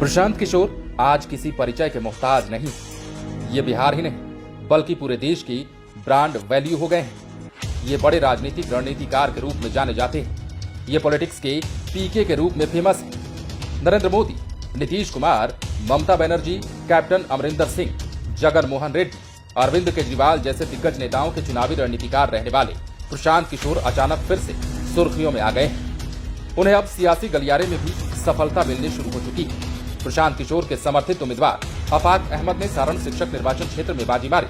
प्रशांत किशोर आज किसी परिचय के मोहताज नहीं। ये बिहार ही नहीं बल्कि पूरे देश की ब्रांड वैल्यू हो गए हैं। ये बड़े राजनीतिक रणनीतिकार के रूप में जाने जाते हैं। ये पॉलिटिक्स के पीके के रूप में फेमस है। नरेंद्र मोदी, नीतीश कुमार, ममता बनर्जी, कैप्टन अमरिंदर सिंह, जगन मोहन रेड्डी, अरविंद केजरीवाल जैसे दिग्गज नेताओं के चुनावी रणनीतिकार रहने वाले प्रशांत किशोर अचानक फिर से सुर्खियों में आ गए हैं। उन्हें अब सियासी गलियारे में भी सफलता मिलनी शुरू हो चुकी है। प्रशांत किशोर के समर्थित उम्मीदवार आफाक अहमद ने सारण शिक्षक निर्वाचन क्षेत्र में बाजी मारी।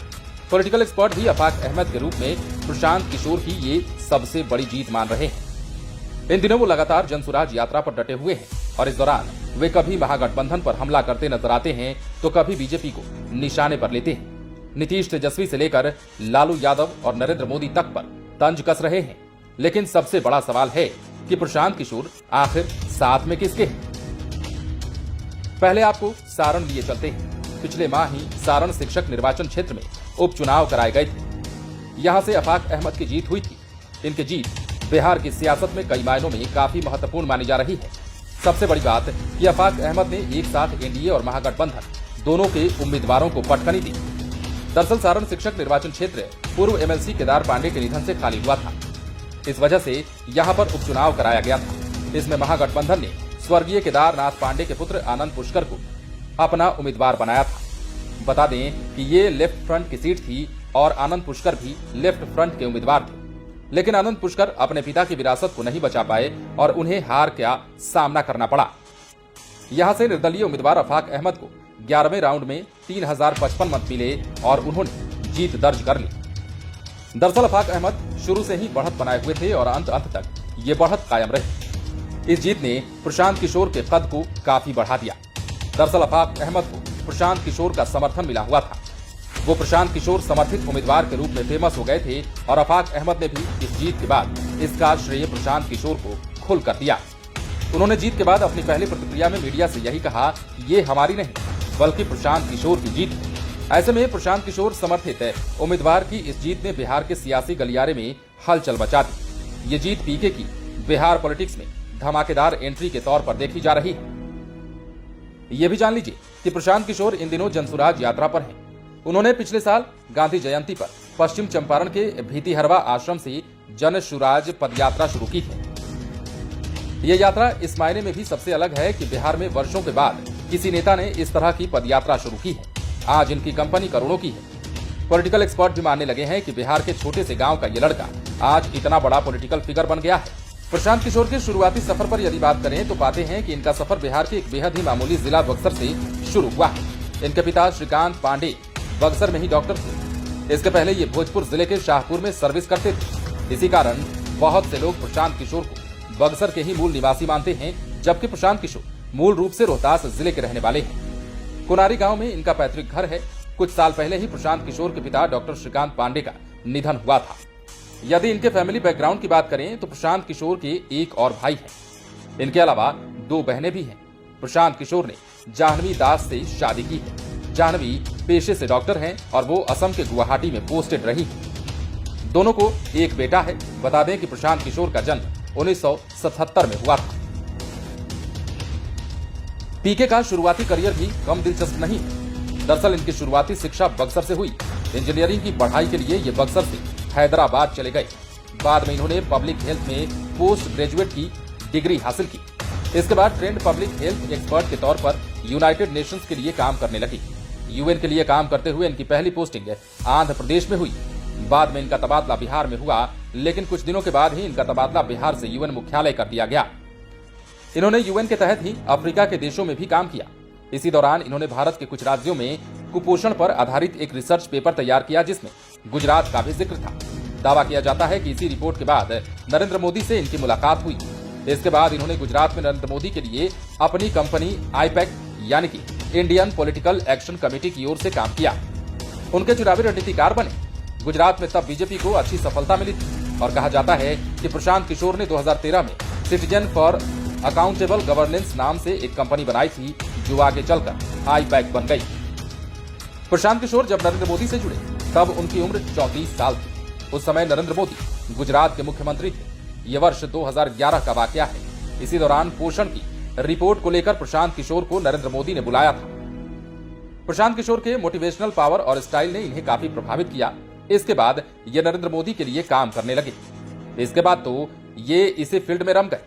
पॉलिटिकल एक्सपर्ट भी आफाक अहमद के रूप में प्रशांत किशोर की ये सबसे बड़ी जीत मान रहे हैं। इन दिनों वो लगातार जनसुराज यात्रा पर डटे हुए हैं और इस दौरान वे कभी महागठबंधन पर हमला करते नजर आते हैं तो कभी बीजेपी को निशाने पर लेते हैं। नीतीश तेजस्वी से लेकर लालू यादव और नरेंद्र मोदी तक पर तंज कस रहे हैं। लेकिन सबसे बड़ा सवाल है कि प्रशांत किशोर आखिर साथ में किसके हैं। पहले आपको सारण लिए चलते हैं। पिछले माह ही सारण शिक्षक निर्वाचन क्षेत्र में उपचुनाव कराए गए थे। यहां से आफाक अहमद की जीत हुई थी। इनकी जीत बिहार की सियासत में कई मायनों में काफी महत्वपूर्ण मानी जा रही है। सबसे बड़ी बात कि आफाक अहमद ने एक साथ एनडीए और महागठबंधन दोनों के उम्मीदवारों को पटखनी दी। दरअसल सारण शिक्षक निर्वाचन क्षेत्र पूर्व एमएलसी केदार पांडे के निधन से खाली हुआ था। इस वजह से यहां पर उपचुनाव कराया गया था। इसमें महागठबंधन ने स्वर्गीय केदारनाथ पांडे के पुत्र आनंद पुष्कर को अपना उम्मीदवार बनाया था। बता दें कि ये लेफ्ट फ्रंट की सीट थी और आनंद पुष्कर भी लेफ्ट फ्रंट के उम्मीदवार थे। लेकिन आनंद पुष्कर अपने पिता की विरासत को नहीं बचा पाए और उन्हें हार का सामना करना पड़ा। यहां से निर्दलीय उम्मीदवार आफाक अहमद को 11वें राउंड में 3055 मत मिले और उन्होंने जीत दर्ज कर ली। दरअसल आफाक अहमद शुरू से ही बढ़त बनाए हुए थे और अंत तक ये बढ़त कायम रही। इस जीत ने प्रशांत किशोर के कद को काफी बढ़ा दिया। दरअसल आफाक अहमद को प्रशांत किशोर का समर्थन मिला हुआ था। वो प्रशांत किशोर समर्थित उम्मीदवार के रूप में फेमस हो गए थे और आफाक अहमद ने भी इस जीत के बाद इसका श्रेय प्रशांत किशोर को खुलकर दिया। उन्होंने जीत के बाद अपनी पहली प्रतिक्रिया में मीडिया से यही कहा, ये हमारी नहीं बल्कि प्रशांत किशोर की जीत है। ऐसे में प्रशांत किशोर समर्थित उम्मीदवार की इस जीत ने बिहार के सियासी गलियारे में हलचल मचा दी। ये जीत पीके की बिहार पॉलिटिक्स में धमाकेदार एंट्री के तौर पर देखी जा रही है। ये भी जान लीजिए कि प्रशांत किशोर इन दिनों जनसुराज यात्रा पर हैं। उन्होंने पिछले साल गांधी जयंती पर पश्चिम चंपारण के भीतिहरवा आश्रम से जन सुराज पदयात्रा शुरू की है। यह यात्रा इस मायने में भी सबसे अलग है कि बिहार में वर्षों के बाद किसी नेता ने इस तरह की पदयात्रा शुरू की है। आज इनकी कंपनी करोड़ों की है। पॉलिटिकल एक्सपर्ट भी मानने लगे हैं कि बिहार के छोटे से गांव का ये लड़का आज इतना बड़ा पॉलिटिकल फिगर बन गया है। प्रशांत किशोर के शुरुआती सफर पर यदि बात करें तो पाते हैं कि इनका सफर बिहार के एक बेहद ही मामूली जिला बक्सर से शुरू हुआ है। इनके पिता श्रीकांत पांडे बक्सर में ही डॉक्टर थे। इसके पहले ये भोजपुर जिले के शाहपुर में सर्विस करते थे। इसी कारण बहुत से लोग प्रशांत किशोर को बक्सर के ही मूल निवासी मानते हैं, जबकि प्रशांत किशोर मूल रूप से रोहतास जिले के रहने वाले हैं। कुनारी गांव में इनका पैतृक घर है। कुछ साल पहले ही प्रशांत किशोर के पिता डॉक्टर श्रीकांत पांडे का निधन हुआ था। यदि इनके फैमिली बैकग्राउंड की बात करें तो प्रशांत किशोर के एक और भाई हैं। इनके अलावा 2 बहनें भी हैं। प्रशांत किशोर ने जाह्नवी दास से शादी की है। जाह्नवी पेशे से डॉक्टर हैं और वो असम के गुवाहाटी में पोस्टेड रही है। दोनों को एक बेटा है। बता दें कि प्रशांत किशोर का जन्म 1977 में हुआ था। पीके का शुरुआती करियर भी कम दिलचस्प नहीं है। दरअसल इनकी शुरुआती शिक्षा बक्सर से हुई। इंजीनियरिंग की पढ़ाई के लिए ये बक्सर से हैदराबाद चले गए। बाद में इन्होंने पब्लिक हेल्थ में पोस्ट ग्रेजुएट की डिग्री हासिल की। इसके बाद ट्रेंड पब्लिक हेल्थ एक्सपर्ट के तौर पर यूनाइटेड नेशंस के लिए काम करने लगी। यूएन के लिए काम करते हुए इनकी पहली पोस्टिंग आंध्र प्रदेश में हुई। बाद में इनका तबादला बिहार में हुआ, लेकिन कुछ दिनों के बाद ही इनका तबादला बिहार से यूएन मुख्यालय कर दिया गया। इन्होंने यूएन के तहत ही अफ्रीका के देशों में भी काम किया। इसी दौरान इन्होंने भारत के कुछ राज्यों में कुपोषण पर आधारित एक रिसर्च पेपर तैयार किया, जिसमें गुजरात का भी जिक्र था। दावा किया जाता है कि इसी रिपोर्ट के बाद नरेंद्र मोदी से इनकी मुलाकात हुई। इसके बाद इन्होंने गुजरात में नरेंद्र मोदी के लिए अपनी कंपनी आईपैक यानी कि इंडियन पॉलिटिकल एक्शन कमेटी की ओर से काम किया। उनके चुनावी रणनीतिकार बने। गुजरात में तब बीजेपी को अच्छी सफलता मिली थी और कहा जाता है कि प्रशांत किशोर ने 2013 में सिटीजन फॉर अकाउंटेबल गवर्नेंस नाम से एक कंपनी बनाई थी, जो आगे चलकर आईपैक बन गई। प्रशांत किशोर जब नरेंद्र मोदी से जुड़े तब उनकी उम्र 34 साल थी। उस समय नरेंद्र मोदी गुजरात के मुख्यमंत्री थे। ये वर्ष 2011 का वाकया है। इसी दौरान पोषण की रिपोर्ट को लेकर प्रशांत किशोर को नरेंद्र मोदी ने बुलाया था। प्रशांत किशोर के मोटिवेशनल पावर और स्टाइल ने इन्हें काफी प्रभावित किया। इसके बाद ये नरेंद्र मोदी के लिए काम करने लगे। इसके बाद तो ये इसी फील्ड में रम गए,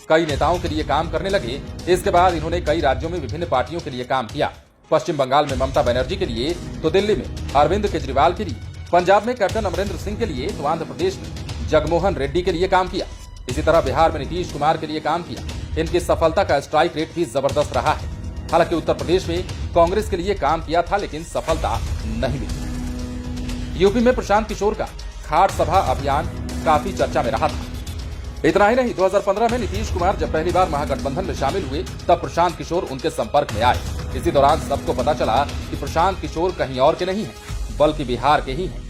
कई नेताओं के लिए काम करने लगे। इसके बाद इन्होंने कई राज्यों में विभिन्न पार्टियों के लिए काम किया। पश्चिम बंगाल में ममता बनर्जी के लिए, तो दिल्ली में अरविंद केजरीवाल के लिए, पंजाब में कैप्टन अमरिंदर सिंह के लिए, तो आंध्र प्रदेश में जगमोहन रेड्डी के लिए काम किया। इसी तरह बिहार में नीतीश कुमार के लिए काम किया। इनकी सफलता का स्ट्राइक रेट भी जबरदस्त रहा है। हालांकि उत्तर प्रदेश में कांग्रेस के लिए काम किया था, लेकिन सफलता नहीं मिली। यूपी में प्रशांत किशोर का खाट सभा अभियान काफी चर्चा में रहा था। इतना ही नहीं, 2015 में नीतीश कुमार जब पहली बार महागठबंधन में शामिल हुए, तब प्रशांत किशोर उनके संपर्क में आए। इसी दौरान सबको पता चला कि प्रशांत किशोर कहीं और के नहीं हैं, बल्कि बिहार के ही हैं।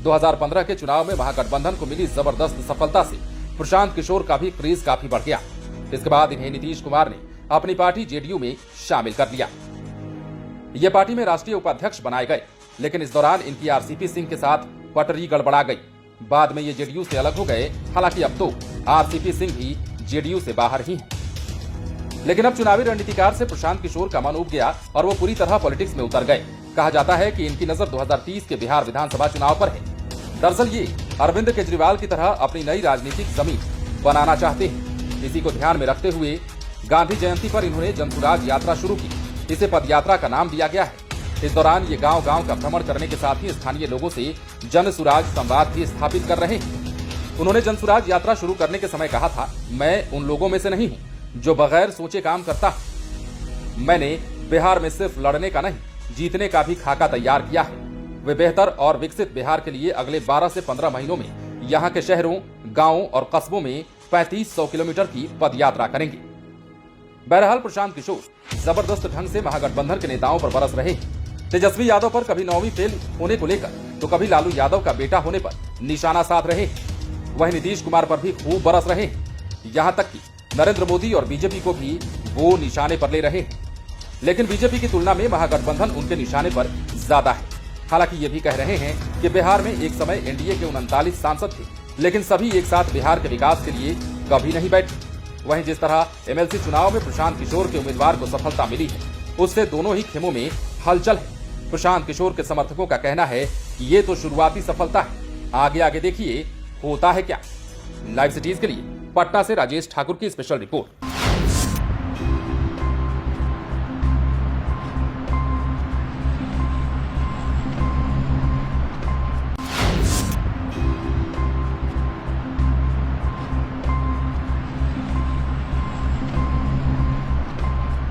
2015 के चुनाव में महागठबंधन को मिली जबरदस्त सफलता से प्रशांत किशोर का भी क्रेज काफी बढ़ गया। इसके बाद इन्हें नीतीश कुमार ने अपनी पार्टी जेडीयू में शामिल कर लिया। ये पार्टी में राष्ट्रीय उपाध्यक्ष बनाए गए, लेकिन इस दौरान इनकी आरसीपी सिंह के साथ पटरी गड़बड़ा गई। बाद में ये जेडीयू से अलग हो गए। हालांकि अब तो आरसीपी सिंह भी जेडीयू से बाहर ही हैं। लेकिन अब चुनावी रणनीतिकार से प्रशांत किशोर का मन उब गया और वो पूरी तरह पॉलिटिक्स में उतर गए। कहा जाता है कि इनकी नजर 2030 के बिहार विधानसभा चुनाव पर है। दरअसल ये अरविंद केजरीवाल की तरह अपनी नई राजनीतिक जमीन बनाना चाहते हैं। इसी को ध्यान में रखते हुए गांधी जयंती पर इन्होंने जनसुराज यात्रा शुरू की। इसे पदयात्रा का नाम दिया गया है। इस दौरान ये गांव-गांव का भ्रमण करने के साथ ही स्थानीय लोगों से जनसुराज संवाद भी स्थापित कर रहे हैं। उन्होंने जनसुराज यात्रा शुरू करने के समय कहा था, मैं उन लोगों में से नहीं हूं जो बगैर सोचे काम करता हूं। मैंने बिहार में सिर्फ लड़ने का नहीं, जीतने का भी खाका तैयार किया है। वे बेहतर और विकसित बिहार के लिए अगले 12 से 15 महीनों में यहाँ के शहरों, गांवों और कस्बों में 3500 किलोमीटर की पदयात्रा करेंगे। बहरहाल प्रशांत किशोर जबरदस्त ढंग से महागठबंधन के नेताओं पर बरस रहे हैं। तेजस्वी यादव पर कभी 9वीं फेल होने को लेकर, तो कभी लालू यादव का बेटा होने पर निशाना साध रहे हैं। वहीं नीतीश कुमार पर भी खूब बरस रहे हैं। यहां तक कि नरेंद्र मोदी और बीजेपी को भी वो निशाने पर ले रहे हैं। लेकिन बीजेपी की तुलना में महागठबंधन उनके निशाने पर ज्यादा है। हालांकि ये भी कह रहे हैं कि बिहार में एक समय एनडीए के 39 सांसद थे, लेकिन सभी एक साथ बिहार के विकास के लिए कभी नहीं बैठे। वहीं जिस तरह एमएलसी चुनाव में प्रशांत किशोर के उम्मीदवार को सफलता मिली है, उससे दोनों ही खेमों में हलचल है। प्रशांत किशोर के समर्थकों का कहना है कि ये तो शुरुआती सफलता है, आगे आगे देखिए होता है क्या। लाइव सिटीज के लिए पटना से राजेश ठाकुर की स्पेशल रिपोर्ट।